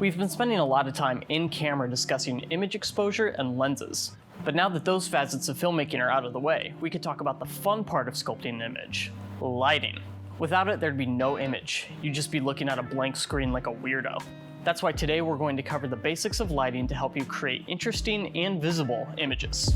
We've been spending a lot of time in camera discussing image exposure and lenses, but now that those facets of filmmaking are out of the way, we could talk about the fun part of sculpting an image: lighting. Without it, there'd be no image. You'd just be looking at a blank screen like a weirdo. That's why today we're going to cover the basics of lighting to help you create interesting and visible images.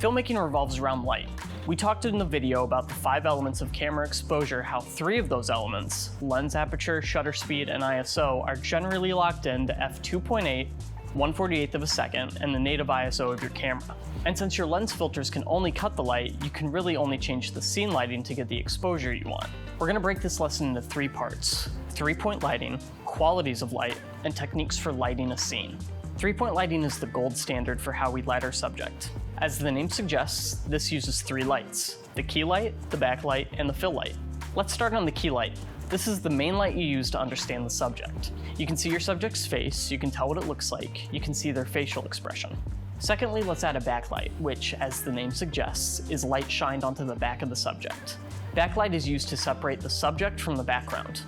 Filmmaking revolves around light. We talked in the video about the 5 elements of camera exposure, how 3 of those elements, lens aperture, shutter speed, and ISO, are generally locked into f2.8, 1/48 of a second, and the native ISO of your camera. And since your lens filters can only cut the light, you can really only change the scene lighting to get the exposure you want. We're gonna break this lesson into 3 parts: 3-point lighting, qualities of light, and techniques for lighting a scene. 3-point lighting is the gold standard for how we light our subject. As the name suggests, this uses 3 lights: the key light, the backlight, and the fill light. Let's start on the key light. This is the main light you use to understand the subject. You can see your subject's face, you can tell what it looks like, you can see their facial expression. Secondly, let's add a backlight, which, as the name suggests, is light shined onto the back of the subject. Backlight is used to separate the subject from the background.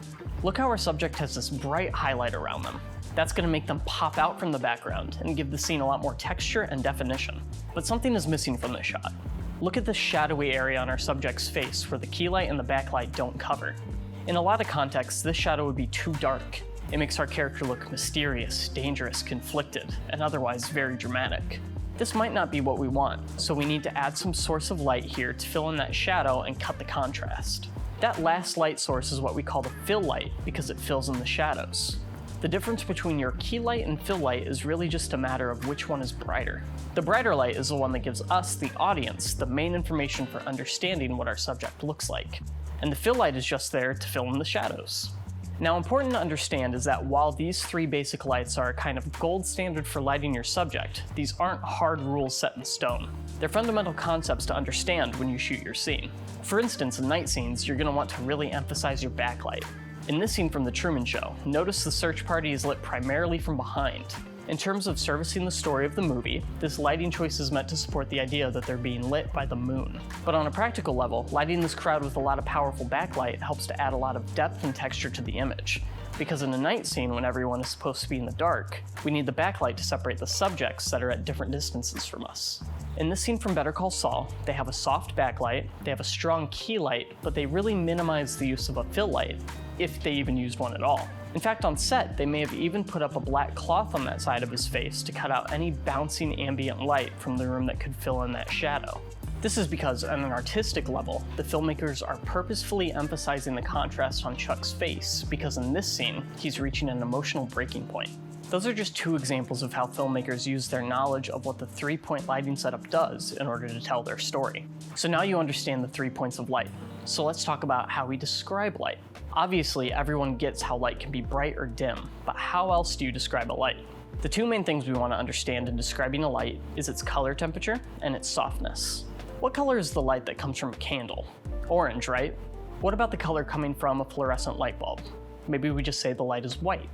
Look how our subject has this bright highlight around them. That's going to make them pop out from the background and give the scene a lot more texture and definition. But something is missing from this shot. Look at the shadowy area on our subject's face where the key light and the backlight don't cover. In a lot of contexts, this shadow would be too dark. It makes our character look mysterious, dangerous, conflicted, and otherwise very dramatic. This might not be what we want, so we need to add some source of light here to fill in that shadow and cut the contrast. That last light source is what we call the fill light because it fills in the shadows. The difference between your key light and fill light is really just a matter of which one is brighter. The brighter light is the one that gives us, the audience, the main information for understanding what our subject looks like. And the fill light is just there to fill in the shadows. Now, important to understand is that while these 3 basic lights are a kind of gold standard for lighting your subject, these aren't hard rules set in stone. They're fundamental concepts to understand when you shoot your scene. For instance, in night scenes, you're going to want to really emphasize your backlight. In this scene from The Truman Show, notice the search party is lit primarily from behind. In terms of servicing the story of the movie, this lighting choice is meant to support the idea that they're being lit by the moon. But on a practical level, lighting this crowd with a lot of powerful backlight helps to add a lot of depth and texture to the image. Because in a night scene when everyone is supposed to be in the dark, we need the backlight to separate the subjects that are at different distances from us. In this scene from Better Call Saul, they have a soft backlight, they have a strong key light, but they really minimize the use of a fill light, if they even used one at all. In fact, on set, they may have even put up a black cloth on that side of his face to cut out any bouncing ambient light from the room that could fill in that shadow. This is because, on an artistic level, the filmmakers are purposefully emphasizing the contrast on Chuck's face, because in this scene, he's reaching an emotional breaking point. Those are just 2 examples of how filmmakers use their knowledge of what the 3-point lighting setup does in order to tell their story. So now you understand the 3 points of light. So let's talk about how we describe light. Obviously, everyone gets how light can be bright or dim, but how else do you describe a light? The 2 main things we want to understand in describing a light is its color temperature and its softness. What color is the light that comes from a candle? Orange, right? What about the color coming from a fluorescent light bulb? Maybe we just say the light is white.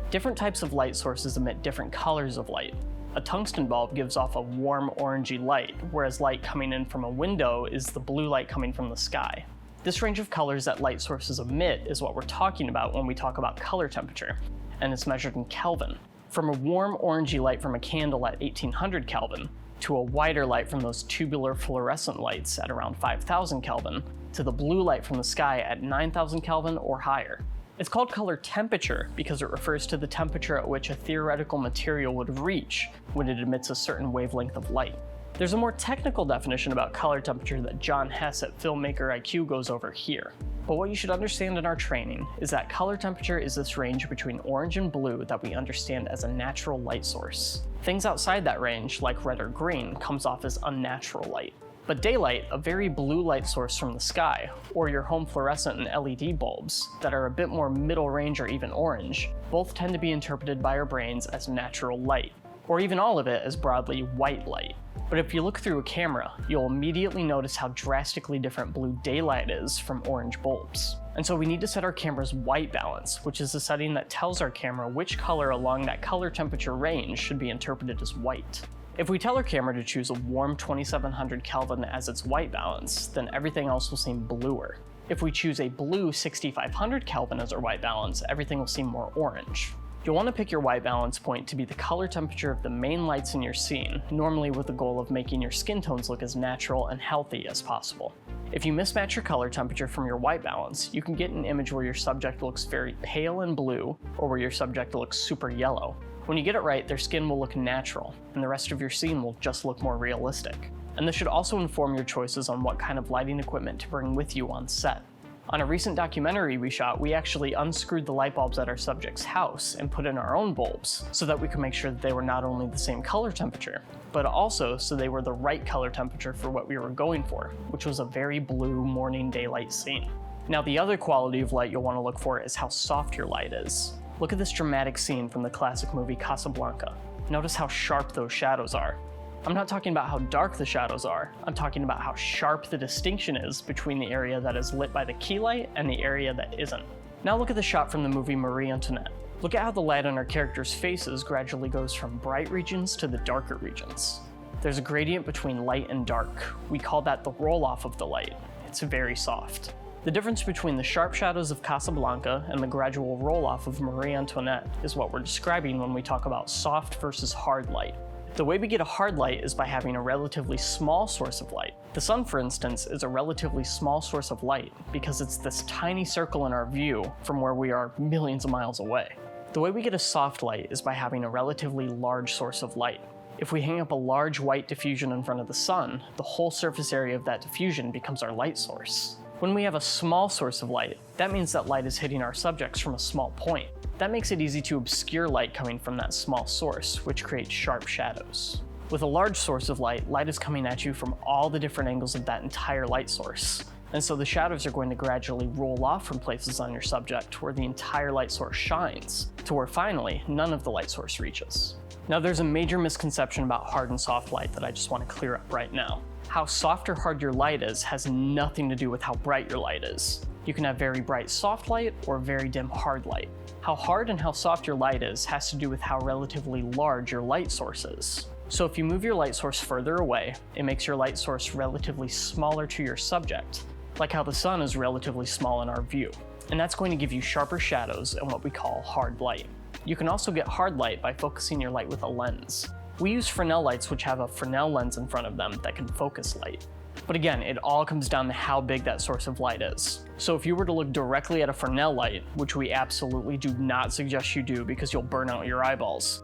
Different types of light sources emit different colors of light. A tungsten bulb gives off a warm orangey light, whereas light coming in from a window is the blue light coming from the sky. This range of colors that light sources emit is what we're talking about when we talk about color temperature, and it's measured in Kelvin. From a warm orangey light from a candle at 1800 Kelvin, to a whiter light from those tubular fluorescent lights at around 5000 Kelvin, to the blue light from the sky at 9000 Kelvin or higher. It's called color temperature because it refers to the temperature at which a theoretical material would reach when it emits a certain wavelength of light. There's a more technical definition about color temperature that John Hess at Filmmaker IQ goes over here. But what you should understand in our training is that color temperature is this range between orange and blue that we understand as a natural light source. Things outside that range, like red or green, comes off as unnatural light. But daylight, a very blue light source from the sky, or your home fluorescent and LED bulbs that are a bit more middle range or even orange, both tend to be interpreted by our brains as natural light, or even all of it as broadly white light. But if you look through a camera, you'll immediately notice how drastically different blue daylight is from orange bulbs. And so we need to set our camera's white balance, which is the setting that tells our camera which color along that color temperature range should be interpreted as white. If we tell our camera to choose a warm 2700 Kelvin as its white balance, then everything else will seem bluer. If we choose a blue 6500 Kelvin as our white balance, everything will seem more orange. You'll want to pick your white balance point to be the color temperature of the main lights in your scene, normally with the goal of making your skin tones look as natural and healthy as possible. If you mismatch your color temperature from your white balance, you can get an image where your subject looks very pale and blue, or where your subject looks super yellow. When you get it right, their skin will look natural, and the rest of your scene will just look more realistic. And this should also inform your choices on what kind of lighting equipment to bring with you on set. On a recent documentary we shot, we actually unscrewed the light bulbs at our subject's house and put in our own bulbs so that we could make sure that they were not only the same color temperature, but also so they were the right color temperature for what we were going for, which was a very blue morning daylight scene. Now, the other quality of light you'll want to look for is how soft your light is. Look at this dramatic scene from the classic movie Casablanca. Notice how sharp those shadows are. I'm not talking about how dark the shadows are, I'm talking about how sharp the distinction is between the area that is lit by the key light and the area that isn't. Now look at the shot from the movie Marie Antoinette. Look at how the light on our characters' faces gradually goes from bright regions to the darker regions. There's a gradient between light and dark. We call that the roll-off of the light. It's very soft. The difference between the sharp shadows of Casablanca and the gradual roll-off of Marie Antoinette is what we're describing when we talk about soft versus hard light. The way we get a hard light is by having a relatively small source of light. The sun, for instance, is a relatively small source of light because it's this tiny circle in our view from where we are millions of miles away. The way we get a soft light is by having a relatively large source of light. If we hang up a large white diffusion in front of the sun, the whole surface area of that diffusion becomes our light source. When we have a small source of light, that means that light is hitting our subjects from a small point. That makes it easy to obscure light coming from that small source, which creates sharp shadows. With a large source of light, light is coming at you from all the different angles of that entire light source. And so the shadows are going to gradually roll off from places on your subject where the entire light source shines, to where finally, none of the light source reaches. Now there's a major misconception about hard and soft light that I just want to clear up right now. How soft or hard your light is has nothing to do with how bright your light is. You can have very bright soft light or very dim hard light. How hard and how soft your light is has to do with how relatively large your light source is. So if you move your light source further away, it makes your light source relatively smaller to your subject, like how the sun is relatively small in our view. And that's going to give you sharper shadows and what we call hard light. You can also get hard light by focusing your light with a lens. We use Fresnel lights which have a Fresnel lens in front of them that can focus light. But again, it all comes down to how big that source of light is. So if you were to look directly at a Fresnel light, which we absolutely do not suggest you do because you'll burn out your eyeballs,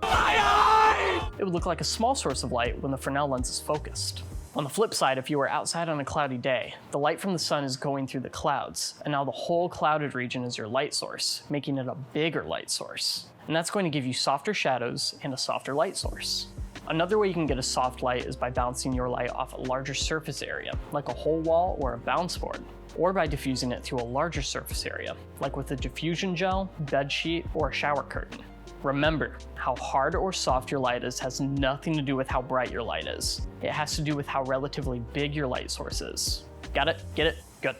it would look like a small source of light when the Fresnel lens is focused. On the flip side, if you were outside on a cloudy day, the light from the sun is going through the clouds, and now the whole clouded region is your light source, making it a bigger light source. And that's going to give you softer shadows and a softer light source. Another way you can get a soft light is by bouncing your light off a larger surface area, like a whole wall or a bounce board, or by diffusing it through a larger surface area, like with a diffusion gel, bed sheet, or a shower curtain. Remember, how hard or soft your light is has nothing to do with how bright your light is. It has to do with how relatively big your light source is. Got it? Get it? Good.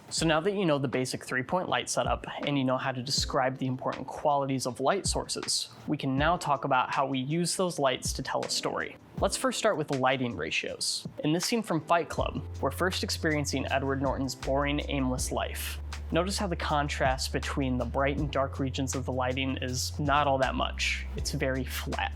So now that you know the basic 3-point light setup and you know how to describe the important qualities of light sources, we can now talk about how we use those lights to tell a story. Let's first start with the lighting ratios. In this scene from Fight Club, we're first experiencing Edward Norton's boring, aimless life. Notice how the contrast between the bright and dark regions of the lighting is not all that much. It's very flat.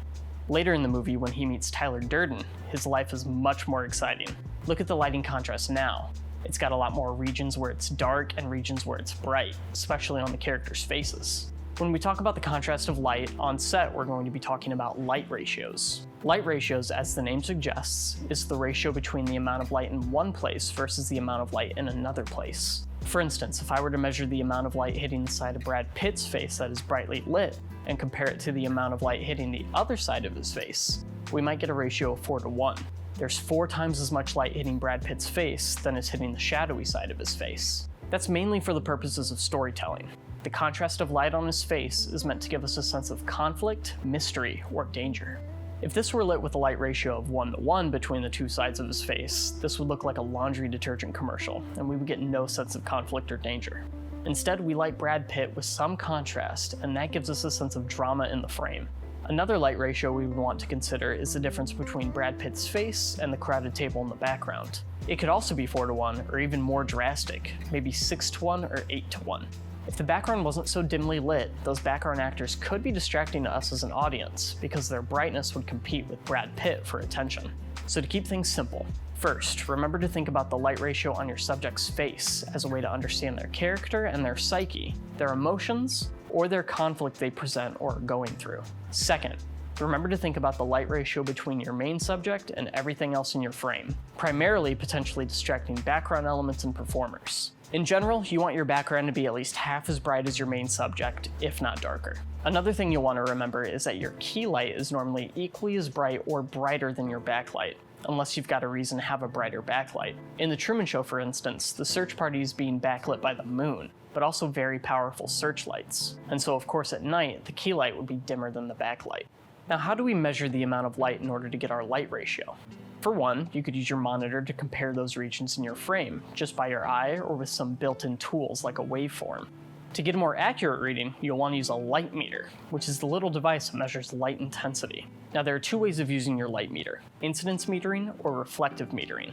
Later in the movie, when he meets Tyler Durden, his life is much more exciting. Look at the lighting contrast now. It's got a lot more regions where it's dark and regions where it's bright, especially on the characters' faces. When we talk about the contrast of light on set, we're going to be talking about light ratios. Light ratios, as the name suggests, is the ratio between the amount of light in one place versus the amount of light in another place. For instance, if I were to measure the amount of light hitting the side of Brad Pitt's face that is brightly lit and compare it to the amount of light hitting the other side of his face, we might get a ratio of 4:1. There's 4 times as much light hitting Brad Pitt's face than is hitting the shadowy side of his face. That's mainly for the purposes of storytelling. The contrast of light on his face is meant to give us a sense of conflict, mystery, or danger. If this were lit with a light ratio of 1:1 between the two sides of his face, this would look like a laundry detergent commercial, and we would get no sense of conflict or danger. Instead, we light Brad Pitt with some contrast, and that gives us a sense of drama in the frame. Another light ratio we would want to consider is the difference between Brad Pitt's face and the crowded table in the background. It could also be 4:1 or even more drastic, maybe 6:1 or 8:1. If the background wasn't so dimly lit, those background actors could be distracting to us as an audience because their brightness would compete with Brad Pitt for attention. So to keep things simple, first, remember to think about the light ratio on your subject's face as a way to understand their character and their psyche, their emotions, or their conflict they present or are going through. Second, remember to think about the light ratio between your main subject and everything else in your frame, primarily potentially distracting background elements and performers. In general, you want your background to be at least half as bright as your main subject, if not darker. Another thing you'll want to remember is that your key light is normally equally as bright or brighter than your backlight, unless you've got a reason to have a brighter backlight. In The Truman Show, for instance, the search party is being backlit by the moon, but also very powerful searchlights. And so of course at night, the key light would be dimmer than the backlight. Now how do we measure the amount of light in order to get our light ratio? For one, you could use your monitor to compare those regions in your frame, just by your eye or with some built-in tools like a waveform. To get a more accurate reading, you'll want to use a light meter, which is the little device that measures light intensity. Now there are two ways of using your light meter: incidence metering or reflective metering.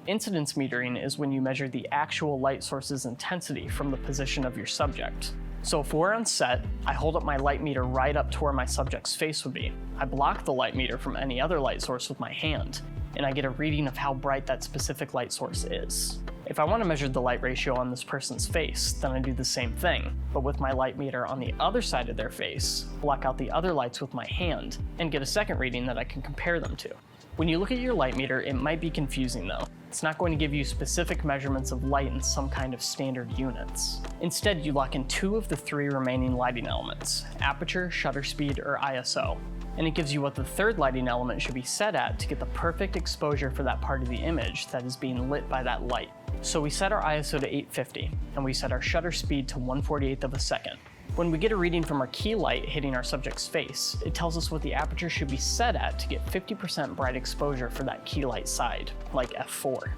Incidence metering is when you measure the actual light source's intensity from the position of your subject. So if we're on set, I hold up my light meter right up to where my subject's face would be. I block the light meter from any other light source with my hand, and I get a reading of how bright that specific light source is. If I want to measure the light ratio on this person's face, then I do the same thing, but with my light meter on the other side of their face, block out the other lights with my hand, and get a second reading that I can compare them to. When you look at your light meter, it might be confusing though. It's not going to give you specific measurements of light in some kind of standard units. Instead, you lock in two of the three remaining lighting elements: aperture, shutter speed, or ISO. And it gives you what the third lighting element should be set at to get the perfect exposure for that part of the image that is being lit by that light. So we set our ISO to 850, and we set our shutter speed to 1/48 of a second. When we get a reading from our key light hitting our subject's face, it tells us what the aperture should be set at to get 50% bright exposure for that key light side, like f4.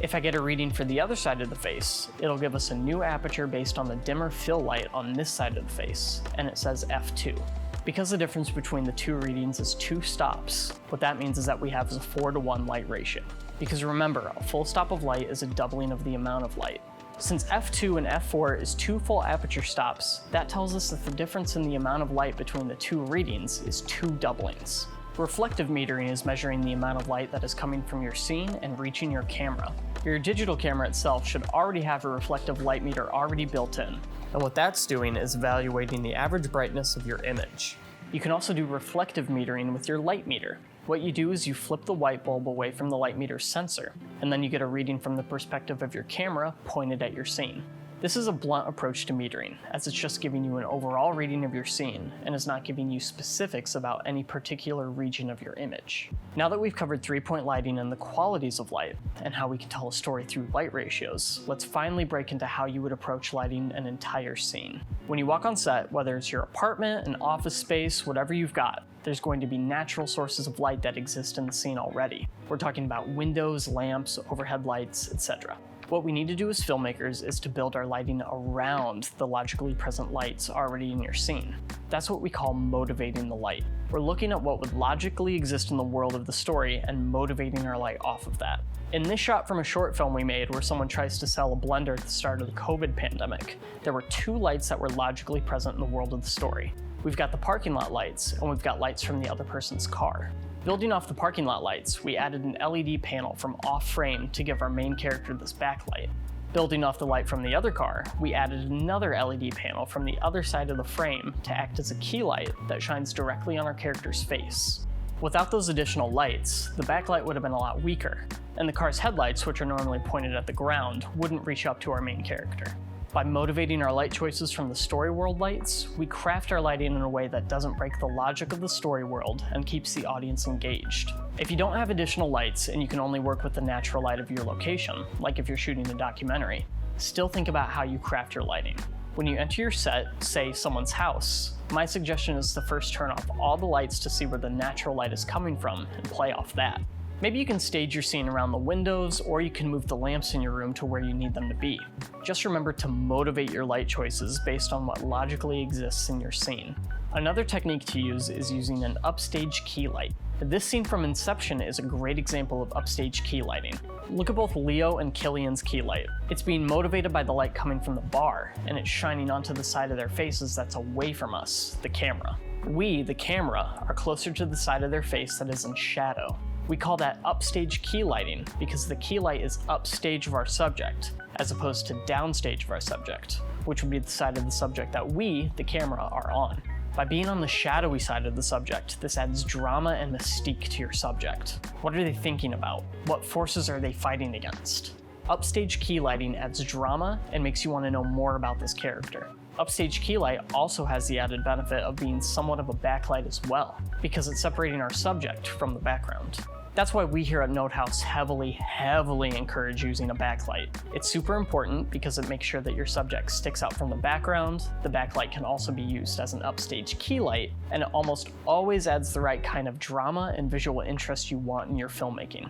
If I get a reading for the other side of the face, it'll give us a new aperture based on the dimmer fill light on this side of the face, and it says f2. Because the difference between the two readings is 2 stops, what that means is that we have a 4:1 light ratio. Because remember, a full stop of light is a doubling of the amount of light. Since f2 and f4 is 2 full aperture stops, that tells us that the difference in the amount of light between the two readings is 2 doublings. Reflective metering is measuring the amount of light that is coming from your scene and reaching your camera. Your digital camera itself should already have a reflective light meter already built in, and what that's doing is evaluating the average brightness of your image. You can also do reflective metering with your light meter. What you do is you flip the white bulb away from the light meter's sensor, and then you get a reading from the perspective of your camera pointed at your scene. This is a blunt approach to metering, as it's just giving you an overall reading of your scene, and is not giving you specifics about any particular region of your image. Now that we've covered 3-point lighting and the qualities of light, and how we can tell a story through light ratios, let's finally break into how you would approach lighting an entire scene. When you walk on set, whether it's your apartment, an office space, whatever you've got, there's going to be natural sources of light that exist in the scene already. We're talking about windows, lamps, overhead lights, etc. What we need to do as filmmakers is to build our lighting around the logically present lights already in your scene. That's what we call motivating the light. We're looking at what would logically exist in the world of the story and motivating our light off of that. In this shot from a short film we made where someone tries to sell a blender at the start of the COVID pandemic, there were 2 lights that were logically present in the world of the story. We've got the parking lot lights, and we've got lights from the other person's car. Building off the parking lot lights, we added an LED panel from off-frame to give our main character this backlight. Building off the light from the other car, we added another LED panel from the other side of the frame to act as a key light that shines directly on our character's face. Without those additional lights, the backlight would have been a lot weaker, and the car's headlights, which are normally pointed at the ground, wouldn't reach up to our main character. By motivating our light choices from the story world lights, we craft our lighting in a way that doesn't break the logic of the story world and keeps the audience engaged. If you don't have additional lights and you can only work with the natural light of your location, like if you're shooting a documentary, still think about how you craft your lighting. When you enter your set, say someone's house, my suggestion is to first turn off all the lights to see where the natural light is coming from and play off that. Maybe you can stage your scene around the windows, or you can move the lamps in your room to where you need them to be. Just remember to motivate your light choices based on what logically exists in your scene. Another technique to use is using an upstage key light. This scene from Inception is a great example of upstage key lighting. Look at both Leo and Killian's key light. It's being motivated by the light coming from the bar, and it's shining onto the side of their faces that's away from us, the camera. We, the camera, are closer to the side of their face that is in shadow. We call that upstage key lighting because the key light is upstage of our subject, as opposed to downstage of our subject, which would be the side of the subject that we, the camera, are on. By being on the shadowy side of the subject, this adds drama and mystique to your subject. What are they thinking about? What forces are they fighting against? Upstage key lighting adds drama and makes you want to know more about this character. Upstage key light also has the added benefit of being somewhat of a backlight as well, because it's separating our subject from the background. That's why we here at NODEHAUS heavily encourage using a backlight. It's super important because it makes sure that your subject sticks out from the background. The backlight can also be used as an upstage key light, and it almost always adds the right kind of drama and visual interest you want in your filmmaking.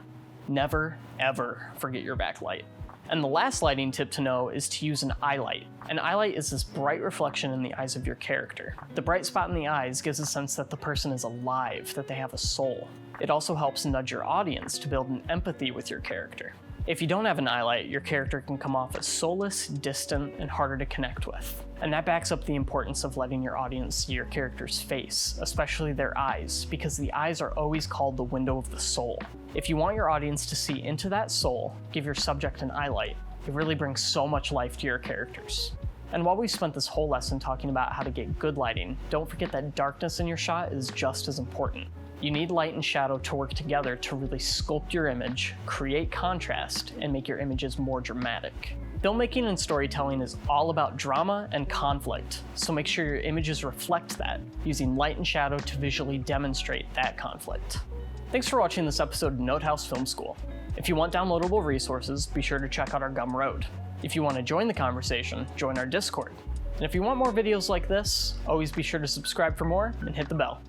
Never, ever forget your backlight. And the last lighting tip to know is to use an eye light. An eye light is this bright reflection in the eyes of your character. The bright spot in the eyes gives a sense that the person is alive, that they have a soul. It also helps nudge your audience to build an empathy with your character. If you don't have an eye light, your character can come off as soulless, distant, and harder to connect with. And that backs up the importance of letting your audience see your character's face, especially their eyes, because the eyes are always called the window of the soul. If you want your audience to see into that soul, give your subject an eye light. It really brings so much life to your characters. And while we've spent this whole lesson talking about how to get good lighting, don't forget that darkness in your shot is just as important. You need light and shadow to work together to really sculpt your image, create contrast, and make your images more dramatic. Filmmaking and storytelling is all about drama and conflict, so make sure your images reflect that, using light and shadow to visually demonstrate that conflict. Thanks for watching this episode of NODEHAUS Film School. If you want downloadable resources, be sure to check out our Gumroad. If you want to join the conversation, join our Discord. And if you want more videos like this, always be sure to subscribe for more and hit the bell.